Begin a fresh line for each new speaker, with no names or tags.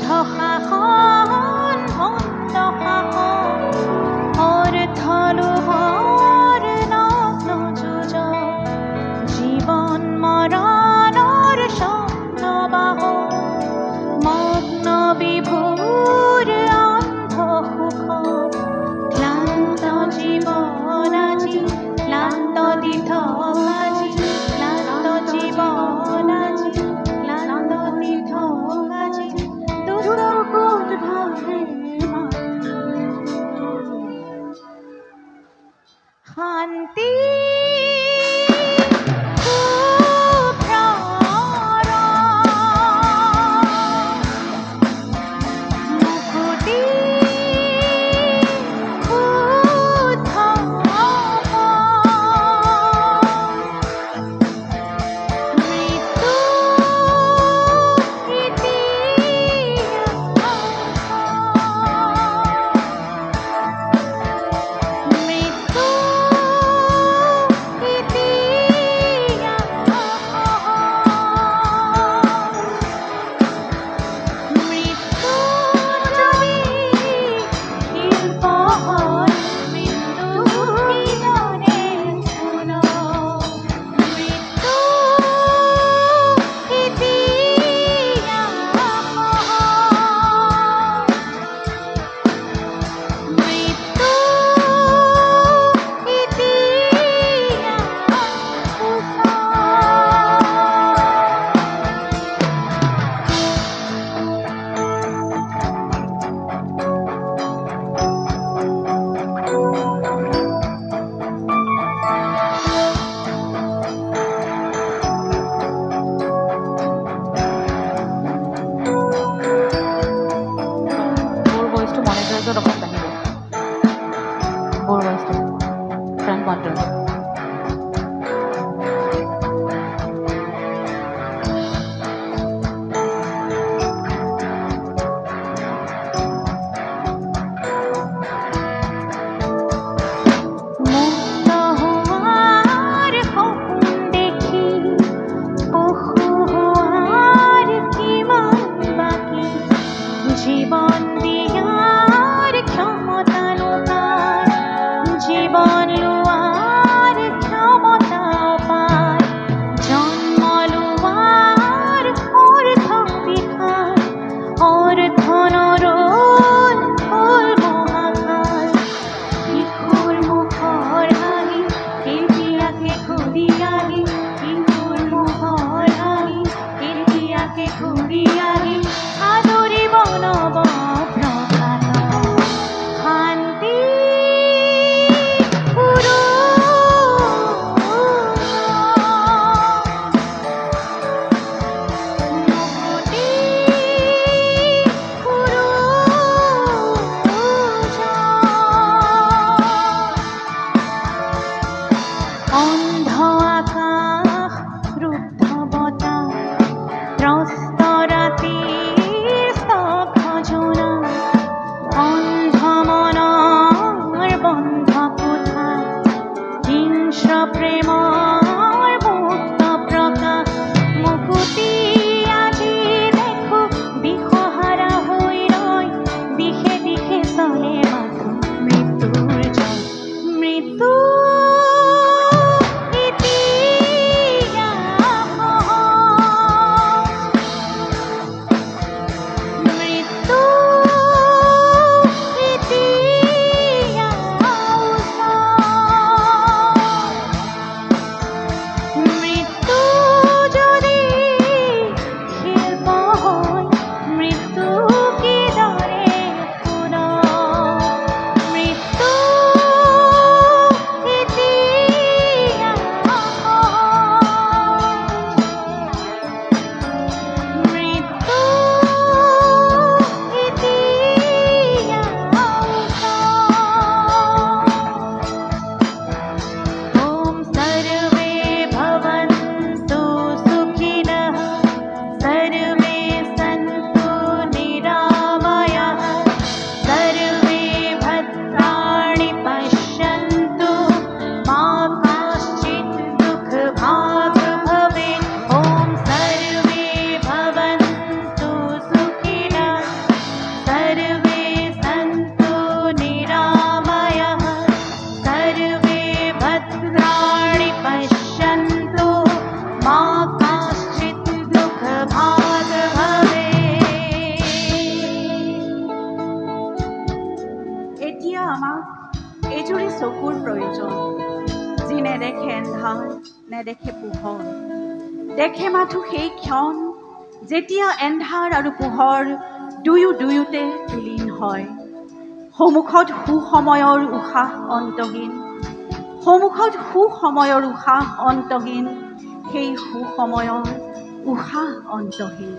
শাসন মন্দ শাসন অৰ্থ লোভৰ নগ্ন যুঁজ জীৱন মৰণৰ স্বপ্নবাহ মগ্ন বিভোৰ অন্ধ সুখ ক্লান্ত জীৱন আজি ক্লান্ত দিঠ আজি ক্লান্ত জীৱন আজি ক্লান্ত দিঠ আজি দুৰ্গত ভাৱে শান্তি জীবন দিয়ার ক্ষমতা লোপার জীবন লোয়ার ক্ষমতা পায় জন্ম লোয়ার অর্থ বিখার অর্থ নরল ফুল মহাকার শিশুর মুখৰ হাঁহি এতিয়াকে ঘূৰি আহি শিশুৰ মুখৰ হাঁহি এতিয়াকে ঘূৰি আহি আদৰিব নব
নেদেখে পোহৰ। দেখে মাথো সেই ক্ষণ যেতিয়া এন্ধাৰ আৰু পোহৰ দুয়োতে বিলীন হয়। সন্মুখত সুসময়ৰ উশাহ অন্তহীন, সন্মুখত সুসময়ৰ উশাহ অন্তহীন, সেই সুসময়ৰ উশাহ অন্তহীন।